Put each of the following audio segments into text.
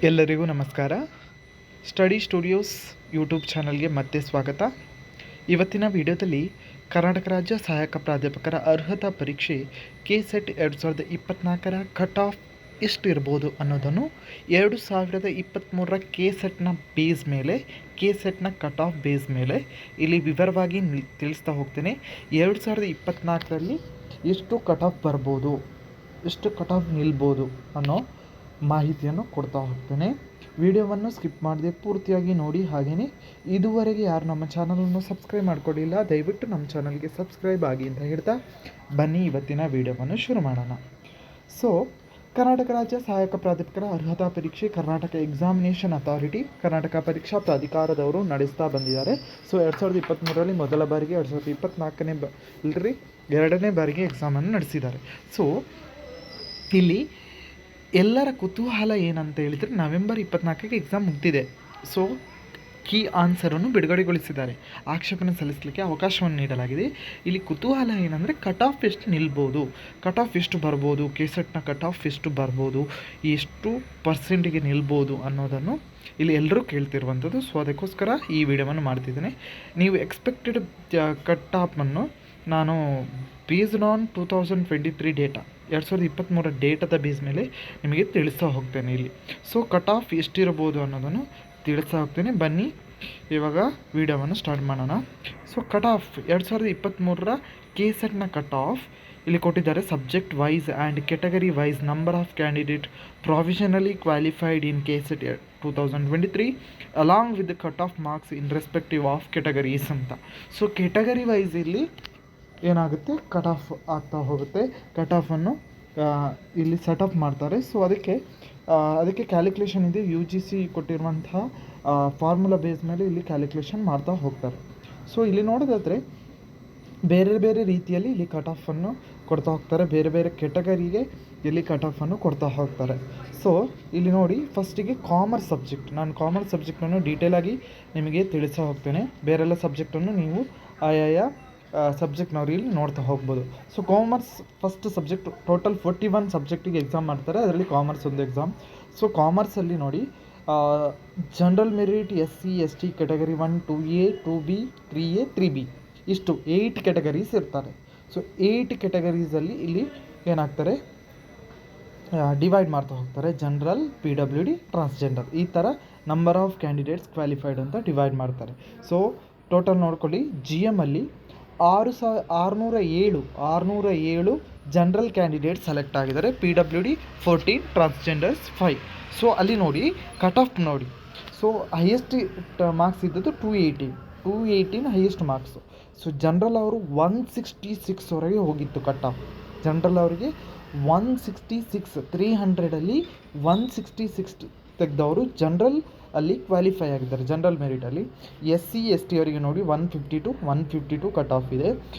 ಎಲ್ಲರಿಗೂ ನಮಸ್ಕಾರ. Study studios YouTube ಚಾನಲ್ಗೆ ಮತ್ತೆ ಸ್ವಾಗತ. ಇವತ್ತಿನ ವಿಡಿಯೋದಲ್ಲಿ ಕರ್ನಾಟಕ ರಾಜ್ಯ ಸಹಾಯಕ ಪ್ರಾಧ್ಯಾಪಕರ ಅರ್ಹತಾ ಪರೀಕ್ಷೆ KCET 2024ರ ಕಟ್ ಆಫ್ ಎಷ್ಟಿರ್ಬೋದು ಅನ್ನೋದನ್ನು 2023ರ KCETನ ಬೇಸ್ ಮೇಲೆ KCETನ ಕಟ್ ಆಫ್ ಬೇಸ್ ಮೇಲೆ ಇಲ್ಲಿ ವಿವರವಾಗಿ ತಿಳಿಸ್ತಾ ಹೋಗ್ತೇನೆ. 2024ರಲ್ಲಿ ಎಷ್ಟು ಕಟ್ ಆಫ್ ಬರ್ಬೋದು, ಎಷ್ಟು ಕಟ್ ಆಫ್ ನಿಲ್ಬೋದು ಅನ್ನೋ ಮಾಹಿತಿಯನ್ನು ಕೊಡ್ತಾ ಹೋಗ್ತೇನೆ. ವಿಡಿಯೋವನ್ನು ಸ್ಕಿಪ್ ಮಾಡದೆ ಪೂರ್ತಿಯಾಗಿ ನೋಡಿ. ಹಾಗೆಯೇ ಇದುವರೆಗೆ ಯಾರು ನಮ್ಮ ಚಾನಲನ್ನು ಸಬ್ಸ್ಕ್ರೈಬ್ ಮಾಡ್ಕೊಂಡಿಲ್ಲ, ದಯವಿಟ್ಟು ನಮ್ಮ ಚಾನಲ್ಗೆ ಸಬ್ಸ್ಕ್ರೈಬ್ ಆಗಿ ಅಂತ ಹೇಳ್ತಾ ಬನ್ನಿ ಇವತ್ತಿನ ವಿಡಿಯೋವನ್ನು ಶುರು ಮಾಡೋಣ. ಸೊ ಕರ್ನಾಟಕ ರಾಜ್ಯ ಸಹಾಯಕ ಪ್ರಾಧ್ಯಾಪಕರ ಅರ್ಹತಾ ಪರೀಕ್ಷೆ ಕರ್ನಾಟಕ ಎಕ್ಸಾಮಿನೇಷನ್ ಅಥಾರಿಟಿ, ಕರ್ನಾಟಕ ಪರೀಕ್ಷಾ ಪ್ರಾಧಿಕಾರದವರು ನಡೆಸ್ತಾ ಬಂದಿದ್ದಾರೆ. ಸೊ 2023ರಲ್ಲಿ ಮೊದಲ ಬಾರಿಗೆ 2024ನೇ ಎರಡನೇ ಬಾರಿಗೆ ಎಕ್ಸಾಮನ್ನು ನಡೆಸಿದ್ದಾರೆ. ಸೊ ಇಲ್ಲಿ ಎಲ್ಲರ ಕುತೂಹಲ ಏನಂತ ಹೇಳಿದರೆ, ನವೆಂಬರ್ 24ಕ್ಕೆ ಎಕ್ಸಾಮ್ ಮುಗ್ದಿದೆ. ಸೊ ಕೀ ಆನ್ಸರನ್ನು ಬಿಡುಗಡೆಗೊಳಿಸಿದ್ದಾರೆ. ಆಕ್ಷೇಪಣೆ ಸಲ್ಲಿಸಲಿಕ್ಕೆ ಅವಕಾಶವನ್ನು ನೀಡಲಾಗಿದೆ. ಇಲ್ಲಿ ಕುತೂಹಲ ಏನಂದರೆ ಕಟ್ ಆಫ್ ಎಷ್ಟು ನಿಲ್ಬೋದು, ಕಟ್ ಆಫ್ ಎಷ್ಟು ಬರ್ಬೋದು, KCETನ ಕಟ್ ಆಫ್ ಎಷ್ಟು ಬರ್ಬೋದು, ಎಷ್ಟು ಪರ್ಸೆಂಟಿಗೆ ನಿಲ್ಬೋದು ಅನ್ನೋದನ್ನು ಇಲ್ಲಿ ಎಲ್ಲರೂ ಕೇಳ್ತಿರುವಂಥದ್ದು. ಸೊ ಅದಕ್ಕೋಸ್ಕರ ಈ ವಿಡಿಯೋವನ್ನು ಮಾಡ್ತಿದ್ದೇನೆ. ನೀವು ಎಕ್ಸ್ಪೆಕ್ಟೆಡ್ ಕಟ್ ಆಫನ್ನು ನಾನು ಬೇಸ್ಡ್ ಆನ್ 2023 ಡೇಟಾ, 2023 ಡೇಟಾದ ಬೇಸ್ ಮೇಲೆ ನಿಮಗೆ ತಿಳಿಸ್ತಾ ಹೋಗ್ತೇನೆ ಇಲ್ಲಿ. ಸೊ ಕಟ್ ಆಫ್ ಎಷ್ಟಿರ್ಬೋದು ಅನ್ನೋದನ್ನು ತಿಳಿಸ್ತಾ ಹೋಗ್ತೇನೆ. ಬನ್ನಿ ಇವಾಗ ವಿಡಿಯೋವನ್ನು ಸ್ಟಾರ್ಟ್ ಮಾಡೋಣ. ಸೊ ಕಟ್ ಆಫ್ 2023ರ KCETನ ಕಟ್ ಆಫ್ ಇಲ್ಲಿ ಕೊಟ್ಟಿದ್ದಾರೆ. Subject wise and category wise number of candidate provisionally qualified in KCET 2023 along with cut off marks in respective of categories ಅಂತ. ಸೊ ಕೆಟಗರಿ ವೈಸ್ ಇಲ್ಲಿ ಏನಾಗುತ್ತೆ, ಕಟ್ ಆಫ್ ಆಗ್ತಾ ಹೋಗುತ್ತೆ. Cut ಆಫನ್ನು ಇಲ್ಲಿ ಸೆಟ್ ಅಪ್ ಮಾಡ್ತಾರೆ. ಸೊ ಅದಕ್ಕೆ ಕ್ಯಾಲ್ಕುಲೇಷನ್ ಇದೆ. UGC ಕೊಟ್ಟಿರುವಂತಹ ಫಾರ್ಮುಲಾ ಬೇಸ್ ಮೇಲೆ ಇಲ್ಲಿ ಕ್ಯಾಲ್ಕುಲೇಷನ್ ಮಾಡ್ತಾ ಹೋಗ್ತಾರೆ. ಸೊ ಇಲ್ಲಿ ನೋಡೋದಾದರೆ ಬೇರೆ ಬೇರೆ ರೀತಿಯಲ್ಲಿ ಇಲ್ಲಿ ಕಟ್ ಆಫನ್ನು ಕೊಡ್ತಾ ಹೋಗ್ತಾರೆ. ಬೇರೆ ಬೇರೆ ಕೆಟಗರಿಗೆ ಇಲ್ಲಿ ಕಟ್ ಆಫನ್ನು ಕೊಡ್ತಾ ಹೋಗ್ತಾರೆ. ಸೊ ಇಲ್ಲಿ ನೋಡಿ, ಫಸ್ಟಿಗೆ ಕಾಮರ್ಸ್ ಸಬ್ಜೆಕ್ಟ್, ನಾನು ಕಾಮರ್ಸ್ ಸಬ್ಜೆಕ್ಟನ್ನು ಡೀಟೇಲಾಗಿ ನಿಮಗೆ ತಿಳಿಸ್ತಾ ಹೋಗ್ತೇನೆ. ಬೇರೆಲ್ಲ ಸಬ್ಜೆಕ್ಟನ್ನು ನೀವು ಆಯಾಯ ಸಬ್ಜೆಕ್ಟ್ನವ್ರು ಇಲ್ಲಿ ನೋಡ್ತಾ ಹೋಗ್ಬೋದು. So commerce first subject, total 41 ಸಬ್ಜೆಕ್ಟಿಗೆ ಎಕ್ಸಾಮ್ ಮಾಡ್ತಾರೆ. ಅದರಲ್ಲಿ ಕಾಮರ್ಸ್ ಒಂದು ಎಕ್ಸಾಮ್. ಸೊ ಕಾಮರ್ಸಲ್ಲಿ ನೋಡಿ, general merit SC ST category 1, 2A 2B 3A 3B ಇಷ್ಟು 8 ಕೆಟಗರೀಸ್ ಇರ್ತಾರೆ. ಸೊ 8 ಕೆಟಗರೀಸಲ್ಲಿ ಇಲ್ಲಿ ಏನಾಗ್ತಾರೆ, ಡಿವೈಡ್ ಮಾಡ್ತಾ ಹೋಗ್ತಾರೆ. ಜನರಲ್, PWD, ಟ್ರಾನ್ಸ್ಜೆಂಡರ್, ಈ ಥರ ನಂಬರ್ ಆಫ್ ಕ್ಯಾಂಡಿಡೇಟ್ಸ್ ಕ್ವಾಲಿಫೈಡ್ ಅಂತ ಡಿವೈಡ್ ಮಾಡ್ತಾರೆ. ಸೊ ಟೋಟಲ್ ನೋಡ್ಕೊಳ್ಳಿ, GM ಅಲ್ಲಿ 607 ಜನರಲ್ ಕ್ಯಾಂಡಿಡೇಟ್ ಸೆಲೆಕ್ಟ್ ಆಗಿದ್ದಾರೆ. PWD 14, transgenders 5. ಸೊ ಅಲ್ಲಿ ನೋಡಿ ಕಟ್ ಆಫ್ ನೋಡಿ. ಸೊ ಹೈಯೆಸ್ಟ್ ಮಾರ್ಕ್ಸ್ ಇದ್ದದ್ದು 218 ಹೈಯೆಸ್ಟ್ ಮಾರ್ಕ್ಸು. ಸೊ ಜನರಲ್ ಅವರು 166ವರೆಗೆ ಹೋಗಿತ್ತು ಕಟ್ ಆಫ್. ಜನರಲ್ ಅವರಿಗೆ 166, 300ಅಲ್ಲಿ 166 ತೆಗೆದವರು ಜನರಲ್ ಅಲ್ಲಿ ಕ್ವಾಲಿಫೈ ಆಗಿದ್ದಾರೆ, ಜನರಲ್ ಮೆರಿಟಲ್ಲಿ. SC ST ಅವರಿಗೆ ನೋಡಿ 152 ಕಟ್ ಆಫ್ ಇದೆ.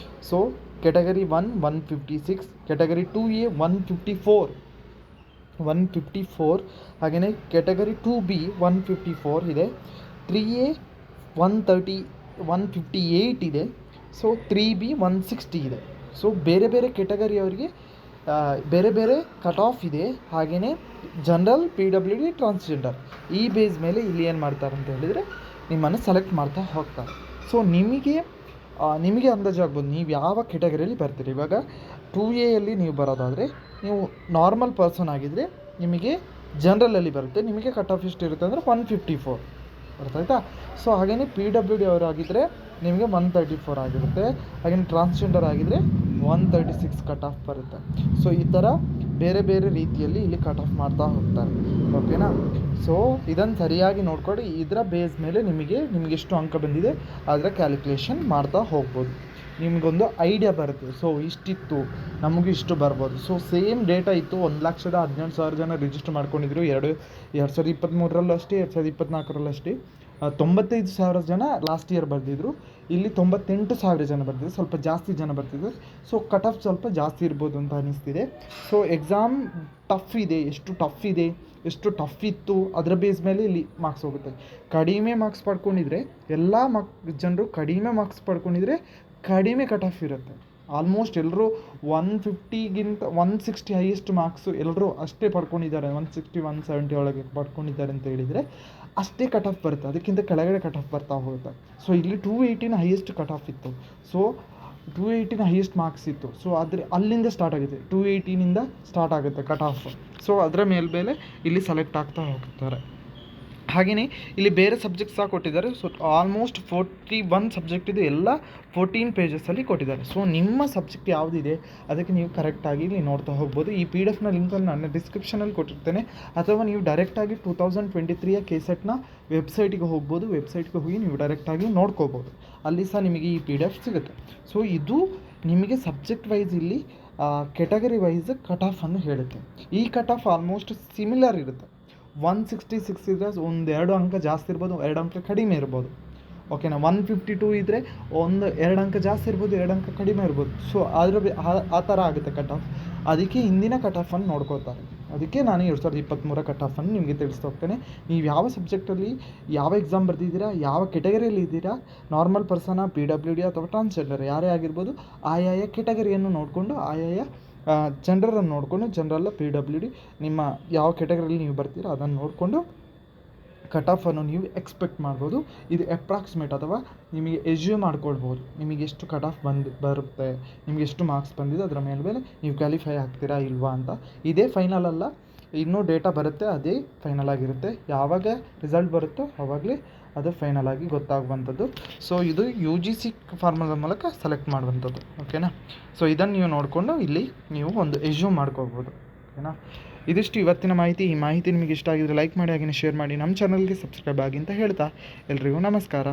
ಸೊ ಕೆಟಗರಿ 1 156, ಕೆಟಗರಿ 2A 154, ಹಾಗೆಯೇ ಕೆಟಗರಿ 2B 154 ಇದೆ, 3A 158 ಇದೆ. ಸೊ 3B 160 ಇದೆ. ಸೊ ಬೇರೆ ಬೇರೆ ಕೆಟಗರಿ ಅವರಿಗೆ ಬೇರೆ ಬೇರೆ ಕಟ್ ಆಫ್ ಇದೆ. ಹಾಗೆಯೇ ಜನರಲ್, PWD, ಟ್ರಾನ್ಸ್ಜೆಂಡರ್ ಈ ಬೇಸ್ ಮೇಲೆ ಇಲ್ಲಿ ಏನು ಮಾಡ್ತಾರೆ ಅಂತ ಹೇಳಿದರೆ ನಿಮ್ಮನ್ನು ಸೆಲೆಕ್ಟ್ ಮಾಡ್ತಾ ಹೋಗ್ತಾರೆ. ಸೊ ನಿಮಗೆ ಅಂದಾಜಾಗ್ಬೋದು ನೀವು ಯಾವ ಕೆಟಗರಿಯಲ್ಲಿ ಬರ್ತೀರಿ. ಇವಾಗ 2Aಯಲ್ಲಿ ನೀವು ಬರೋದಾದರೆ, ನೀವು ನಾರ್ಮಲ್ ಪರ್ಸನ್ ಆಗಿದ್ದರೆ ನಿಮಗೆ ಜನರಲಲ್ಲಿ ಬರುತ್ತೆ. ನಿಮಗೆ ಕಟ್ ಆಫ್ ಎಷ್ಟು ಇರುತ್ತೆ ಅಂದರೆ 154 ಬರ್ತಾಯ್ತಾ. ಸೊ ಹಾಗೆಯೇ PWD ಅವರಾಗಿದ್ದರೆ ನಿಮಗೆ 134 ಆಗಿರುತ್ತೆ. ಹಾಗೆಯೇ ಟ್ರಾನ್ಸ್ಜೆಂಡರ್ ಆಗಿದ್ದರೆ 136 ಕಟ್ ಆಫ್ ಬರುತ್ತೆ. ಸೊ ಈ ಥರ ಬೇರೆ ಬೇರೆ ರೀತಿಯಲ್ಲಿ ಇಲ್ಲಿ ಕಟ್ ಆಫ್ ಮಾಡ್ತಾ ಹೋಗ್ತಾರೆ. ಓಕೆನಾ. ಸೊ ಇದನ್ನು ಸರಿಯಾಗಿ ನೋಡ್ಕೊಂಡು ಇದರ ಬೇಸ್ ಮೇಲೆ ನಿಮಗೆ ಎಷ್ಟು ಅಂಕ ಬಂದಿದೆ ಅದರ ಕ್ಯಾಲ್ಕುಲೇಷನ್ ಮಾಡ್ತಾ ಹೋಗ್ಬೋದು. ನಿಮಗೊಂದು ಐಡಿಯಾ ಬರುತ್ತೆ. ಸೊ ಇಷ್ಟಿತ್ತು, ನಮಗೂ ಇಷ್ಟು ಬರ್ಬೋದು. ಸೊ ಸೇಮ್ ಡೇಟಾ ಇತ್ತು. 1,17,000 ಜನ ರಿಜಿಸ್ಟರ್ ಮಾಡ್ಕೊಂಡಿದ್ರು 2023ರಲ್ಲೂ ಅಷ್ಟೇ, 2024ರಲ್ಲೂ ಅಷ್ಟೇ. 95,000 ಜನ ಲಾಸ್ಟ್ ಇಯರ್ ಬರ್ದಿದ್ರು. ಇಲ್ಲಿ 98,000 ಜನ ಬರ್ತಿದ್ರು, ಸ್ವಲ್ಪ ಜಾಸ್ತಿ ಜನ ಬರ್ತಿದ್ರು. ಸೊ ಕಟ್ ಆಫ್ ಸ್ವಲ್ಪ ಜಾಸ್ತಿ ಇರ್ಬೋದು ಅಂತ ಅನ್ನಿಸ್ತಿದೆ. ಸೊ ಎಕ್ಸಾಮ್ ಟಫ್ ಇದೆ, ಎಷ್ಟು ಟಫ್ ಇತ್ತು ಅದರ ಬೇಸ್ ಮೇಲೆ ಇಲ್ಲಿ ಮಾರ್ಕ್ಸ್ ಹೋಗುತ್ತೆ. ಕಡಿಮೆ ಮಾರ್ಕ್ಸ್ ಪಡ್ಕೊಂಡಿದ್ರೆ, ಎಲ್ಲ ಜನರು ಕಡಿಮೆ ಮಾರ್ಕ್ಸ್ ಪಡ್ಕೊಂಡಿದ್ರೆ ಕಡಿಮೆ ಕಟ್ ಆಫ್ ಇರುತ್ತೆ. ಆಲ್ಮೋಸ್ಟ್ ಎಲ್ಲರೂ 150ಗಿಂತ 160 ಹೈಯೆಸ್ಟ್ ಮಾರ್ಕ್ಸು ಎಲ್ಲರೂ ಅಷ್ಟೇ ಪಡ್ಕೊಂಡಿದ್ದಾರೆ, 160 170 ಒಳಗೆ ಪಡ್ಕೊಂಡಿದ್ದಾರೆ ಅಂತ ಹೇಳಿದರೆ ಅಷ್ಟೇ ಕಟ್ ಆಫ್ ಬರುತ್ತೆ, ಅದಕ್ಕಿಂತ ಕೆಳಗಡೆ ಕಟ್ ಆಫ್ ಬರ್ತಾ ಹೋಗುತ್ತೆ. ಸೊ ಇಲ್ಲಿ 280ನ ಹೈಯೆಸ್ಟ್ ಕಟ್ ಆಫ್ ಇತ್ತು. ಸೊ 280ನ ಹೈಯೆಸ್ಟ್ ಮಾರ್ಕ್ಸ್ ಇತ್ತು. ಸೊ ಅಲ್ಲಿಂದ ಸ್ಟಾರ್ಟ್ ಆಗುತ್ತೆ, 280ನಿಂದ ಸ್ಟಾರ್ಟ್ ಆಗುತ್ತೆ ಕಟ್ ಆಫ್. ಸೊ ಅದರ ಮೇಲ್ಮೇಲೆ ಇಲ್ಲಿ ಸೆಲೆಕ್ಟ್ ಆಗ್ತಾ ಹೋಗ್ತಾರೆ. ಹಾಗೆಯೇ ಇಲ್ಲಿ ಬೇರೆ ಸಬ್ಜೆಕ್ಟ್ಸ್ ಸಹ ಕೊಟ್ಟಿದ್ದಾರೆ. ಸೊ ಆಲ್ಮೋಸ್ಟ್ 41 ಸಬ್ಜೆಕ್ಟ್ ಇದು, ಎಲ್ಲ 14 ಪೇಜಸಲ್ಲಿ ಕೊಟ್ಟಿದ್ದಾರೆ. ಸೊ ನಿಮ್ಮ ಸಬ್ಜೆಕ್ಟ್ ಯಾವುದಿದೆ ಅದಕ್ಕೆ ನೀವು ಕರೆಕ್ಟಾಗಿ ಇಲ್ಲಿ ನೋಡ್ತಾ ಹೋಗ್ಬೋದು. ಈ PDF ಲಿಂಕನ್ನು ನಾನು ಡಿಸ್ಕ್ರಿಪ್ಷನಲ್ಲಿ ಕೊಟ್ಟಿರ್ತೇನೆ, ಅಥವಾ ನೀವು ಡೈರೆಕ್ಟಾಗಿ 2023 KCETನ ವೆಬ್ಸೈಟಿಗೆ ಹೋಗ್ಬೋದು. ವೆಬ್ಸೈಟ್ಗೆ ಹೋಗಿ ನೀವು ಡೈರೆಕ್ಟಾಗಿ ನೋಡ್ಕೋಬೋದು, ಅಲ್ಲಿ ಸಹ ನಿಮಗೆ ಈ PDF ಸಿಗುತ್ತೆ. ಸೊ ಇದು ನಿಮಗೆ ಸಬ್ಜೆಕ್ಟ್ ವೈಸ್ ಇಲ್ಲಿ ಕೆಟಗರಿ ವೈಸ್ ಕಟ್ ಆಫನ್ನು ಹೇಳುತ್ತೆ. ಈ ಕಟ್ ಆಫ್ ಆಲ್ಮೋಸ್ಟ್ ಸಿಮಿಲರ್ ಇರುತ್ತೆ. 166 ಇದ್ದರೆ 1-2 ಅಂಕ ಜಾಸ್ತಿ ಇರ್ಬೋದು, 2 ಅಂಕ ಕಡಿಮೆ ಇರ್ಬೋದು. ಓಕೆನಾ, 152 ಇದ್ದರೆ 1-2 ಅಂಕ ಜಾಸ್ತಿ ಇರ್ಬೋದು, 2 ಅಂಕ ಕಡಿಮೆ ಇರ್ಬೋದು. ಸೊ ಆ ಥರ ಆಗುತ್ತೆ ಕಟ್ ಆಫ್. ಅದಕ್ಕೆ ಹಿಂದಿನ ಕಟ್ ಆಫನ್ನು ನೋಡ್ಕೋತಾರೆ. ಅದಕ್ಕೆ ನಾನು 2023 ಕಟ್ ಆಫನ್ನು ನಿಮಗೆ ತಿಳಿಸ್ತಾ ಹೋಗ್ತೇನೆ. ನೀವು ಯಾವ ಸಬ್ಜೆಕ್ಟಲ್ಲಿ ಯಾವ ಎಕ್ಸಾಮ್ ಬರೆದಿದ್ದೀರಾ, ಯಾವ ಕೆಟಗರಿಯಲ್ಲಿ ಇದ್ದೀರಾ, ನಾರ್ಮಲ್ ಪರ್ಸನ, PWD ಅಥವಾ ಟ್ರಾನ್ಸ್ಜೆಂಡರ್ ಯಾರೇ ಆಗಿರ್ಬೋದು, ಆಯಾಯ ಕೆಟಗರಿಯನ್ನು ನೋಡಿಕೊಂಡು, ಆಯಾಯ ಜನರನ್ನು ನೋಡಿಕೊಂಡು, ಜನರಲ್ಲ PWD ನಿಮ್ಮ ಯಾವ ಕೆಟಗರಿಯಲ್ಲಿ ನೀವು ಬರ್ತೀರೋ ಅದನ್ನು ನೋಡಿಕೊಂಡು ಕಟ್ ಆಫನ್ನು ನೀವು ಎಕ್ಸ್ಪೆಕ್ಟ್ ಮಾಡ್ಬೋದು. ಇದು ಅಪ್ರಾಕ್ಸಿಮೇಟ್ ಅಥವಾ ನಿಮಗೆ ಎಸ್ಯೂಮ್ ಮಾಡ್ಕೊಳ್ಬೋದು, ನಿಮಗೆ ಎಷ್ಟು ಕಟ್ ಆಫ್ ಬರುತ್ತೆ, ನಿಮಗೆ ಎಷ್ಟು ಮಾರ್ಕ್ಸ್ ಬಂದಿದೆ ಅದರ ಮೇಲೆ ನೀವು ಕ್ವಾಲಿಫೈ ಆಗ್ತೀರಾ ಇಲ್ವಾ ಅಂತ. ಇದೇ ಫೈನಲ್ ಅಲ್ಲ, ಇನ್ನೂ ಡೇಟಾ ಬರುತ್ತೆ, ಅದೇ ಫೈನಲ್ ಆಗಿರುತ್ತೆ. ಯಾವಾಗ ರಿಸಲ್ಟ್ ಬರುತ್ತೋ ಆವಾಗಲೇ ಅದು ಫೈನಲ್ ಆಗಿ ಗೊತ್ತಾಗುವಂಥದ್ದು. ಸೊ ಇದು UGC ಫಾರ್ಮುಲಾ ಮೂಲಕ ಸೆಲೆಕ್ಟ್ ಮಾಡುವಂಥದ್ದು. ಓಕೆನಾ, ಸೊ ಇದನ್ನು ನೀವು ನೋಡಿಕೊಂಡು ಇಲ್ಲಿ ನೀವು ಒಂದು ಎಸ್ಯೂಮ್ ಮಾಡ್ಕೋಬೋದು. ಓಕೆನಾ, ಇದಿಷ್ಟು ಇವತ್ತಿನ ಮಾಹಿತಿ. ಈ ಮಾಹಿತಿ ನಿಮಗೆ ಇಷ್ಟ ಆಗಿದ್ರೆ ಲೈಕ್ ಮಾಡಿ, ಹಾಗೆಯೇ ಶೇರ್ ಮಾಡಿ, ನಮ್ಮ ಚಾನಲ್ಗೆ ಸಬ್ಸ್ಕ್ರೈಬ್ ಆಗಿ ಅಂತ ಹೇಳ್ತಾ ಎಲ್ರಿಗೂ ನಮಸ್ಕಾರ.